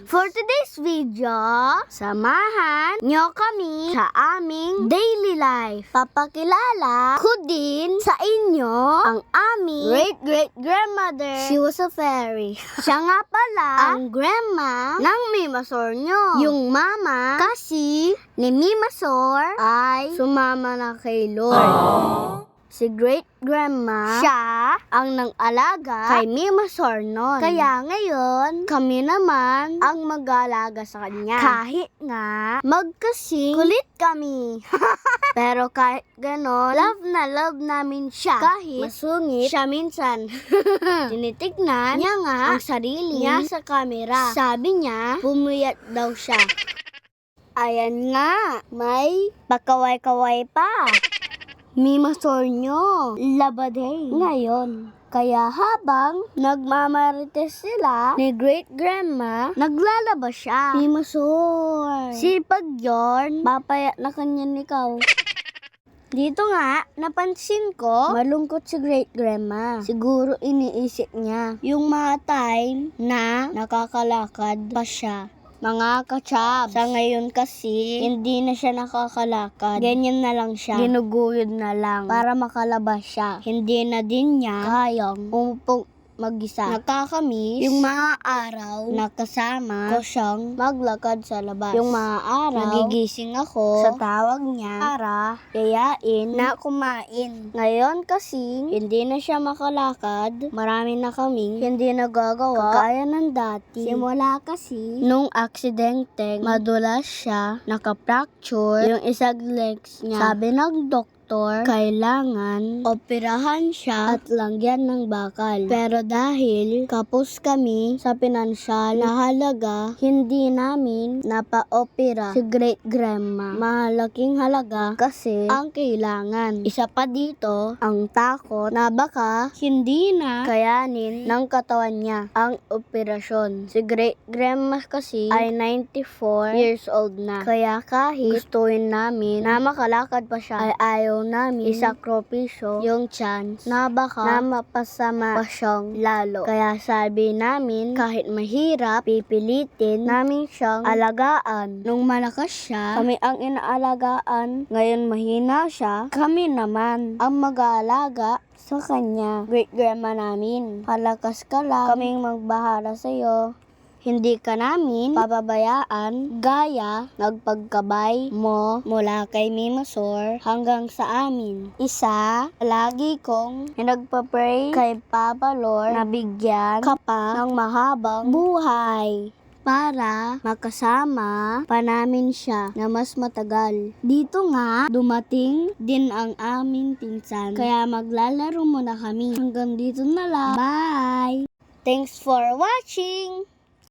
For today's video, samahan nyo kami sa aming daily life. Papakilala ko din sa inyo ang aming great-great-grandmother. She was a fairy. Siya nga pala ang grandma ng Mimasor nyo. Yung mama kasi ni Mimasor ay sumama na kay Lord. Si great-grandma, siya ang nang-alaga kay Mimasor nun. Kaya ngayon, kami naman ang mag-aalaga sa kanya. Kahit nga, magkasing kulit kami. Pero kahit ganon, love na love namin siya. Kahit masungit siya minsan. Tinitignan niya nga ang sarili niya sa camera. Sabi niya, pumuyat daw siya. Ayan nga, may pakaway-kaway pa. Mimasor nyo, labaday ngayon. Kaya habang nagmamarites sila ni great-grandma, naglalaba siya. Mimasor, sipag yun, papaya na kanyan ikaw. Dito nga, napansin ko, malungkot si great-grandma. Siguro iniisip niya yung mga time na nakakalakad pa siya. Mga kachab, sa ngayon kasi, hindi na siya nakakalakad. Ganyan na lang siya. Ginuguyod na lang para makalabas siya. Hindi na din niya kayang umupong mag-isa. Nakakamiss yung mga araw na kasama ko siyang maglakad sa labas. Yung mga araw, nagigising ako sa tawag niya para yayain na kumain. Ngayon kasi, hindi na siya makalakad. Marami na kaming hindi nagagawa kaya ng dati. Simula kasi, nung aksidente, madulas siya, naka-fracture yung isang legs niya. Sabi ng doktor, kailangan operahan siya at lagyan ng bakal. Pero dahil kapos kami sa pinansyal na halaga, hindi namin napa-opera si great-grandma. Mahalaking halaga kasi ang kailangan. Isa pa dito, ang takot na baka hindi na kayanin ng katawan niya ang operasyon. Si great-grandma kasi ay 94 years old na. Kaya kahit gustuin namin na makalakad pa siya, ay ayaw namin isakripisyo yung chance na baka na mapasama pa siyang lalo. Kaya sabi namin, kahit mahirap, pipilitin namin siyang alagaan. Nung malakas siya, kami ang inaalagaan. Ngayon mahina siya, kami naman ang mag-aalaga sa kanya. Great-grandma namin, palakas ka lang, kaming magbahala sa'yo. Hindi ka namin pababayaan gaya nagpagkabay mo mula kay Mimasor hanggang sa amin. Isa, lagi kong nagpa-pray kay Papa Lord na bigyan ka pa ng mahabang buhay para makasama pa namin siya na mas matagal. Dito nga, dumating din ang aming pinsan. Kaya maglalaro muna kami. Hanggang dito na lang. Bye! Thanks for watching!